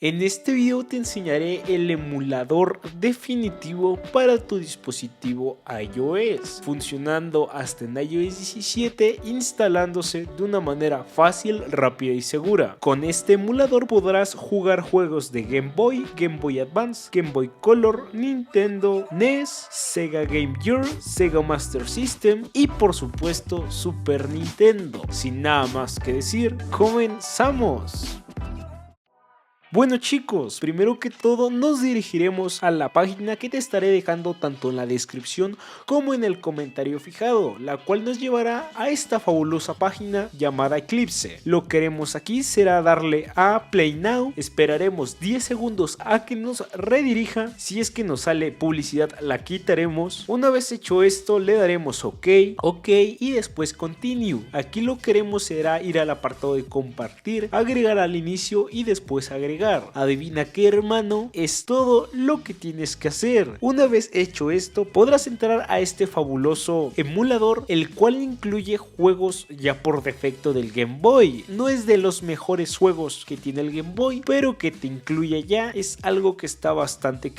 En este video te enseñaré el emulador definitivo para tu dispositivo iOS, funcionando hasta en iOS 17, instalándose de una manera fácil, rápida y segura. Con este emulador podrás jugar juegos de Game Boy Advance, Game Boy Color, Nintendo, NES, Sega Game Gear, Sega Master System y por supuesto Super Nintendo. Sin nada más que decir, ¡comenzamos! Bueno chicos, primero que todo nos dirigiremos a la página que te estaré dejando tanto en la descripción como en el comentario fijado, la cual nos llevará a esta fabulosa página llamada Eclipse. Lo que haremos aquí será darle a Play Now, esperaremos 10 segundos a que nos redirija, si es que nos sale publicidad la quitaremos. Una vez hecho esto le daremos OK y después Continue. Aquí lo que haremos será ir al apartado de compartir, agregar al inicio y después agregar. Adivina qué, hermano, es todo lo que tienes que hacer. Una vez hecho esto, podrás entrar a este fabuloso emulador, el cual incluye juegos ya por defecto del Game Boy. No es de los mejores juegos que tiene el Game Boy, pero que te incluye ya es algo que está bastante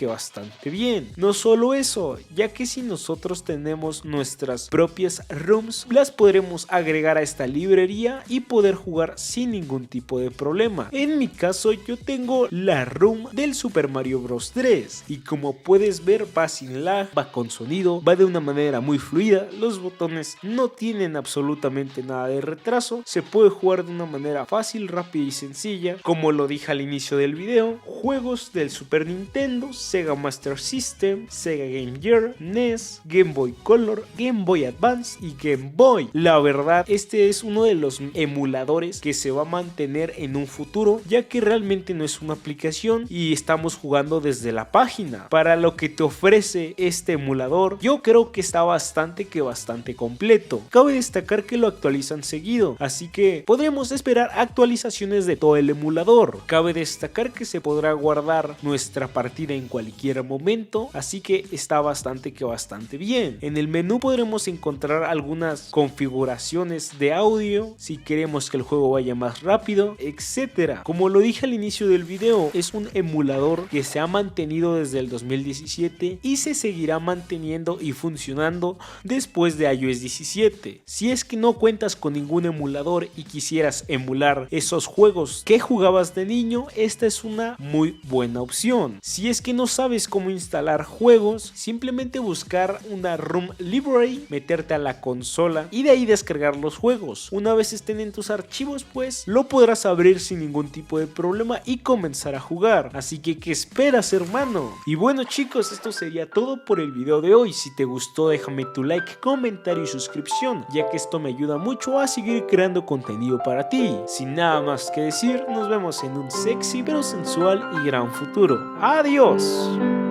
bien. No solo eso, ya que si nosotros tenemos nuestras propias ROMs, las podremos agregar a esta librería y poder jugar sin ningún tipo de problema. En mi caso, yo tengo la ROM del Super Mario Bros 3 y como puedes ver va sin lag, va con sonido, va de una manera muy fluida, los botones no tienen absolutamente nada de retraso, se puede jugar de una manera fácil, rápida y sencilla. Como lo dije al inicio del video, juegos del Super Nintendo, Sega Master System, Sega Game Gear, NES, Game Boy Color, Game Boy Advance y Game Boy. La verdad, este es uno de los emuladores que se va a mantener en un futuro, ya que realmente no es una aplicación y estamos jugando desde la página. Para lo que te ofrece este emulador, yo creo que está bastante completo. Cabe destacar que lo actualizan seguido, así que podremos esperar actualizaciones de todo el emulador. Cabe destacar que se podrá guardar nuestra partida en cualquier momento, así que está bastante bien. En el menú podremos encontrar algunas configuraciones de audio, si queremos que el juego vaya más rápido, etcétera. Como lo dije al inicio del video, es un emulador que se ha mantenido desde el 2017 y se seguirá manteniendo y funcionando después de iOS 17. Si es que no cuentas con ningún emulador y quisieras emular esos juegos que jugabas de niño, esta es una muy buena opción. Si es que no sabes cómo instalar juegos, simplemente buscar una ROM library, meterte a la consola y de ahí descargar los juegos. Una vez estén en tus archivos, pues lo podrás abrir sin ningún tipo de problema y comenzar a jugar. Así que ¿qué esperas, hermano? Y bueno chicos, esto sería todo por el video de hoy. Si te gustó, déjame tu like, comentario y suscripción, ya que esto me ayuda mucho a seguir creando contenido para ti. Sin nada más que decir, nos vemos en un sexy pero sensual y gran futuro. ¡Adiós!